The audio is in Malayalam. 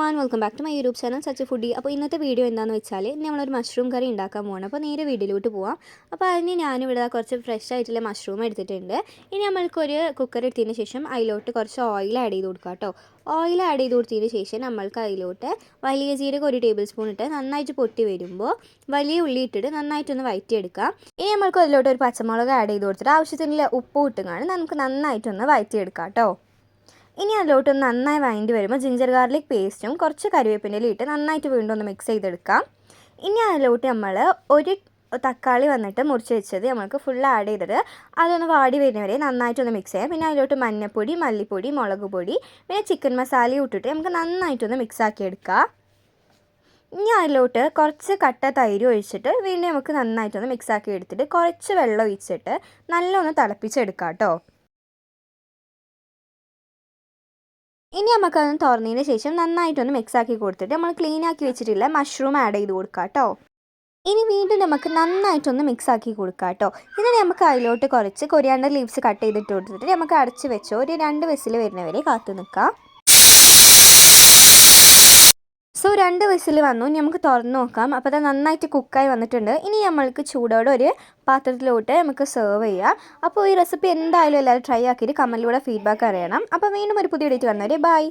Everyone, welcome back to my YouTube channel such foodie. അപ്പോൾ ഇന്നത്തെ വീഡിയോ എന്താണെന്ന് വെച്ചാൽ നമ്മളൊരു മഷ്റൂം കറി ഉണ്ടാക്കാൻ പോകണം. അപ്പോൾ നേരെ വീഡിയോയിലോട്ട് പോവാം. അപ്പോൾ അതിന് ഞാനിവിടെ കുറച്ച് ഫ്രഷ് ആയിട്ടുള്ള മഷ്റൂം എടുത്തിട്ടുണ്ട്. ഇനി നമ്മൾക്കൊരു കുക്കർ എടുത്തതിന് ശേഷം അതിലോട്ട് കുറച്ച് ഓയിൽ ആഡ് ചെയ്ത് കൊടുക്കാം കേട്ടോ. ഓയിൽ ആഡ് ചെയ്ത് കൊടുത്തതിന് ശേഷം നമ്മൾക്ക് അതിലോട്ട് വലിയ ജീരകം 1 ടേബിൾ സ്പൂൺ ഇട്ട് നന്നായിട്ട് പൊട്ടി വരുമ്പോൾ വലിയ ഉള്ളി ഇട്ടിട്ട് നന്നായിട്ടൊന്ന് വഴറ്റിയെടുക്കാം. ഇനി നമ്മൾക്ക് അതിലോട്ട് ഒരു പച്ചമുളക് ആഡ് ചെയ്ത് കൊടുത്തിട്ട് ആവശ്യത്തിനുള്ള ഉപ്പ് ഇട്ടുകയാണ് നമുക്ക് നന്നായിട്ടൊന്ന് വഴറ്റിയെടുക്കാം കേട്ടോ. ഇനി അതിലോട്ടൊന്ന് നന്നായി വഴണ്ടി വരുമ്പോൾ ജിഞ്ചർ ഗാർലിക് പേസ്റ്റും കുറച്ച് കറിവേപ്പിൻ്റെ ഇട്ട് നന്നായിട്ട് വീണ്ടും ഒന്ന് മിക്സ് ചെയ്തെടുക്കാം. ഇനി അതിലോട്ട് നമ്മൾ ഒരു തക്കാളി വന്നിട്ട് മുറിച്ച് വെച്ചത് നമുക്ക് ഫുൾ ആഡ് ചെയ്തിട്ട് അതൊന്ന് വാടി വരുന്നവരെ നന്നായിട്ടൊന്ന് മിക്സ് ചെയ്യാം. പിന്നെ അതിലോട്ട് മഞ്ഞൾപ്പൊടി, മല്ലിപ്പൊടി, മുളക് പൊടി, പിന്നെ ചിക്കൻ മസാലയും ഇട്ടിട്ട് നമുക്ക് നന്നായിട്ടൊന്ന് മിക്സ് ആക്കി എടുക്കാം. ഇനി അതിലോട്ട് കുറച്ച് കട്ട തൈര് ഒഴിച്ചിട്ട് വീണ്ടും നമുക്ക് നന്നായിട്ടൊന്ന് മിക്സ് ആക്കി എടുത്തിട്ട് കുറച്ച് വെള്ളം ഒഴിച്ചിട്ട് നല്ലൊന്ന് തിളപ്പിച്ചെടുക്കാം കേട്ടോ. ഇനി നമുക്കതൊന്ന് തുറന്നതിന് ശേഷം നന്നായിട്ടൊന്ന് മിക്സ് ആക്കി കൊടുത്തിട്ട് നമ്മൾ ക്ലീൻ ആക്കി വെച്ചിട്ടുള്ള മഷ്റൂം ആഡ് ചെയ്ത് കൊടുക്കാം കേട്ടോ. ഇനി വീണ്ടും നമുക്ക് നന്നായിട്ടൊന്ന് മിക്സ് ആക്കി കൊടുക്കാം കേട്ടോ. എന്നിട്ട് നമുക്ക് അതിലോട്ട് കുറച്ച് കൊറിയാണ്ടർ ലീവ്സ് കട്ട് ചെയ്തിട്ട് കൊടുത്തിട്ട് നമുക്ക് അടച്ച് വെച്ചോ ഒരു 2 വിസിൽ വരുന്നവരെ കാത്തു നിൽക്കാം. സോ 2 വിസിൽ വന്നു. ഇനി നമുക്ക് തുറന്ന് നോക്കാം. അപ്പോൾ അത് നന്നായിട്ട് കുക്കായി വന്നിട്ടുണ്ട്. ഇനി നമ്മൾക്ക് ചൂടോടെ ഒരു പാത്രത്തിലോട്ട് നമുക്ക് സെർവ് ചെയ്യാം. അപ്പോൾ ഈ റെസിപ്പി എന്തായാലും എല്ലാവരും ട്രൈ ആക്കിയിട്ട് കമൻറ്റിലൂടെ ഫീഡ്ബാക്ക് അറിയണം. അപ്പോൾ വീണ്ടും ഒരു പുതിയ വീഡിയോ വന്നവരെ ബൈ.